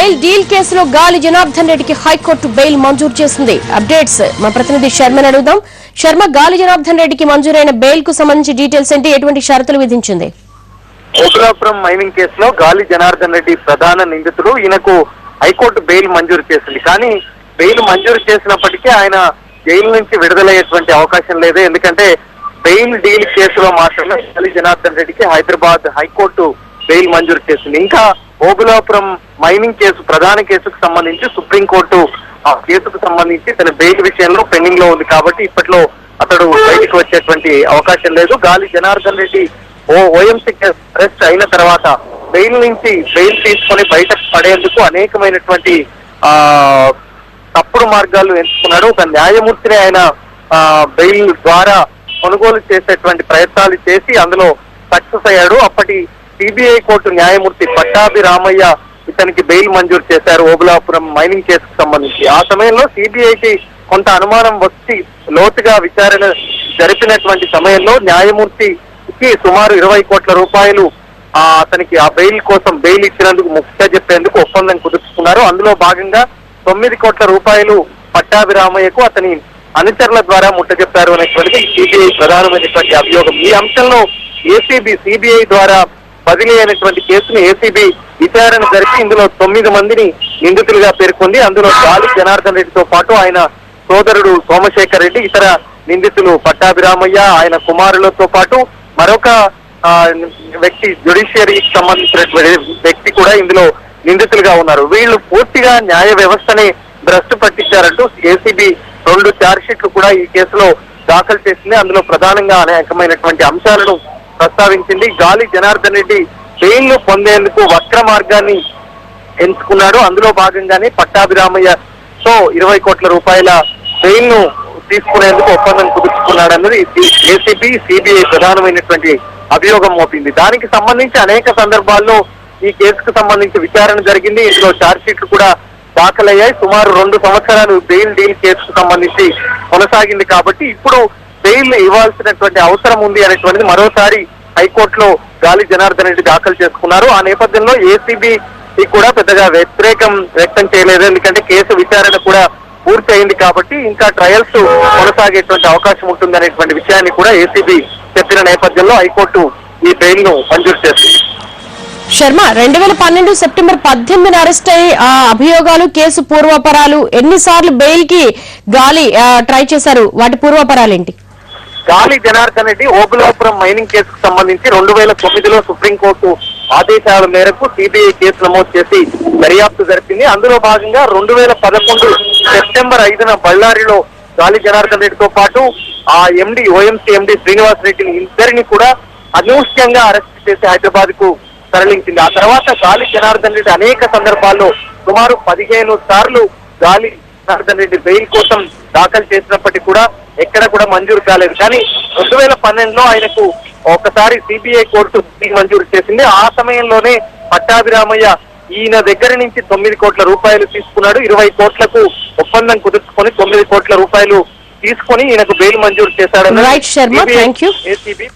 Bail deal కేసులో గాలి జనార్దన్ రెడ్డికి హైకోర్టు బెయిల్ మంజూరు చేసింది. అప్డేట్స్ మా ప్రతినిధి శర్మని అడుగుదాం. శర్మ, గాలి జనార్దన్ రెడ్డికి మంజూరైన బెయిల్ కు సంబంధించి డీటెయిల్స్ ఏంటి? ఎటువంటి షరతులు విధించింది? ఓబులాపురం మైనింగ్ కేసులో గాలి జనార్దన్ రెడ్డి ప్రధాన నిందితుడు. ఈయనకు హైకోర్టు బెయిల్ మంజూరు చేసింది. కానీ బెయిల్ మంజూరు చేసినప్పటికీ ఆయన జైలు నుంచి విడుదలయ్యేటువంటి అవకాశం లేదు. ఎందుకంటే బెయిల్ డీల్ కేసులో మాత్రమే గాలి జనార్దన్ రెడ్డికి హైదరాబాద్ హైకోర్టు బెయిల్ మంజూరు చేసింది. ఇంకా ఓబులాపురం మైనింగ్ కేసు ప్రధాన కేసుకు సంబంధించి సుప్రీంకోర్టు ఆ కేసుకు సంబంధించి తన బెయిల్ విషయంలో పెండింగ్ లో ఉంది. కాబట్టి ఇప్పట్లో అతడు బయటకు వచ్చేటువంటి అవకాశం లేదు. గాలి జనార్దన్ రెడ్డి ఓఎంసీ అరెస్ట్ అయిన తర్వాత బెయిల్ నుంచి బెయిల్ తీసుకొని బయటకు పడేందుకు అనేకమైనటువంటి తప్పుడు మార్గాలు ఎంచుకున్నాడు. ఒక న్యాయమూర్తిని ఆయన బెయిల్ ద్వారా కొనుగోలు చేసేటువంటి ప్రయత్నాలు చేసి అందులో సక్సెస్ అయ్యాడు. అప్పటి సిబిఐ కోర్టు న్యాయమూర్తి పట్టాభి రామయ్య ఇతనికి బెయిల్ మంజూరు చేశారు ఓబులాపురం మైనింగ్ కేసుకు సంబంధించి. ఆ సమయంలో సిబిఐకి కొంత అనుమానం వచ్చి లోతుగా విచారణ జరిపినటువంటి సమయంలో న్యాయమూర్తికి సుమారు 20 కోట్ల రూపాయలు అతనికి ఆ బెయిల్ కోసం బెయిల్ ఇచ్చినందుకు ముఖ్య చెప్పేందుకు ఒప్పందం కుదుర్చుకున్నారు. అందులో భాగంగా 9 కోట్ల రూపాయలు పట్టాభి రామయ్యకు అతని అనుచరుల ద్వారా ముట్టజెప్పారు అనేటువంటిది సిబిఐ ప్రధానమైనటువంటి అభియోగం. ఈ అంశంలో సిబిఐ ద్వారా బదిలీ అయినటువంటి కేసును ఏసీబీ విచారణ జరిపి ఇందులో 9 మందిని నిందితులుగా పేర్కొంది. అందులో గాలి జనార్దన్ రెడ్డితో పాటు ఆయన సోదరుడు సోమశేఖర్ రెడ్డి, ఇతర నిందితులు పట్టాభి రామయ్య, ఆయన కుమారులతో పాటు మరొక వ్యక్తి జ్యుడిషియరీకి సంబంధించినటువంటి వ్యక్తి కూడా ఇందులో నిందితులుగా ఉన్నారు. వీళ్ళు పూర్తిగా న్యాయ వ్యవస్థని భ్రష్టు పట్టించారంటూ ఏసీబీ 2 ఛార్జ్షీట్లు కూడా ఈ కేసులో దాఖలు చేసింది. అందులో ప్రధానంగా అనేకమైనటువంటి అంశాలను ప్రస్తావించింది. గాలి జనార్దన్ రెడ్డి బెయిల్ ను పొందేందుకు వక్ర మార్గాన్ని ఎంచుకున్నాడు. అందులో భాగంగానే పట్టాభి రామయ్యతో 20 కోట్ల రూపాయల బెయిల్ ను తీసుకునేందుకు ఒప్పందం కుదుర్చుకున్నాడన్నది ఏసీబీ సిబిఐ ప్రధానమైనటువంటి అభియోగం మోపింది. దానికి సంబంధించి అనేక సందర్భాల్లో ఈ కేసుకు సంబంధించి విచారణ జరిగింది. ఇందులో ఛార్జ్షీట్లు కూడా దాఖలయ్యాయి. సుమారు 2 సంవత్సరాలు బెయిల్ డీల్ కేసుకు సంబంధించి కొనసాగింది. కాబట్టి ఇప్పుడు బెయిల్ ఇవ్వాల్సినటువంటి అవసరం ఉంది అనేటువంటిది మరోసారి హైకోర్టులో గాలి జనార్దన్ రెడ్డి దాఖలు చేసుకున్నారు. ఆ నేపథ్యంలో ఏసీబీ కూడా పెద్దగా వ్యతిరేకం వ్యక్తం చేయలేదు. ఎందుకంటే కేసు విచారణ కూడా పూర్తి అయింది కాబట్టి ఇంకా ట్రయల్స్ కొనసాగేటువంటి అవకాశం ఉంటుంది అనేటువంటి విషయాన్ని కూడా ఏసీబీ చెప్పిన నేపథ్యంలో హైకోర్టు ఈ బెయిల్ ను మంజూరు చేసింది. శర్మ, 2012 సెప్టెంబర్ 18 అరెస్ట్ అయ్యి ఆ అభియోగాలు, కేసు పూర్వపరాలు, ఎన్నిసార్లు బెయిల్ కి గాలి ట్రై చేశారు? వాటి పూర్వపరాలేంటి? గాలి జనార్దన్ రెడ్డి ఓబులాపురం మైనింగ్ కేసుకు సంబంధించి 2009లో సుప్రీంకోర్టు ఆదేశాల మేరకు సిబిఐ కేసు నమోదు చేసి దర్యాప్తు జరిపింది. అందులో భాగంగా 2011 సెప్టెంబర్ 5న బళ్ళారిలో గాలి జనార్దన్ రెడ్డితో పాటు ఆ ఓఎంసీ ఎండి శ్రీనివాస్ రెడ్డిని ఇద్దరిని కూడా అనూహ్యంగా అరెస్ట్ చేసి హైదరాబాద్ కు తరలించింది. ఆ తర్వాత గాలి జనార్దన్ రెడ్డి అనేక సందర్భాల్లో సుమారు 15 సార్లు గాలి జనార్దన్ రెడ్డి బెయిల్ కోసం దాఖలు చేసినప్పటికీ కూడా ఎక్కడ కూడా మంజూరు కాలేదు. కానీ 2012లో ఆయనకు ఒకసారి సిబిఐ కోర్టు మంజూరు చేసింది. ఆ సమయంలోనే పట్టాభి రామయ్య ఈయన దగ్గర నుంచి 9 కోట్ల రూపాయలు తీసుకున్నాడు. 20 కోట్లకు ఒప్పందం కుదుర్చుకొని 9 కోట్ల రూపాయలు తీసుకొని ఈయనకు బెయిల్ మంజూరు చేశాడు. ఏసీబీ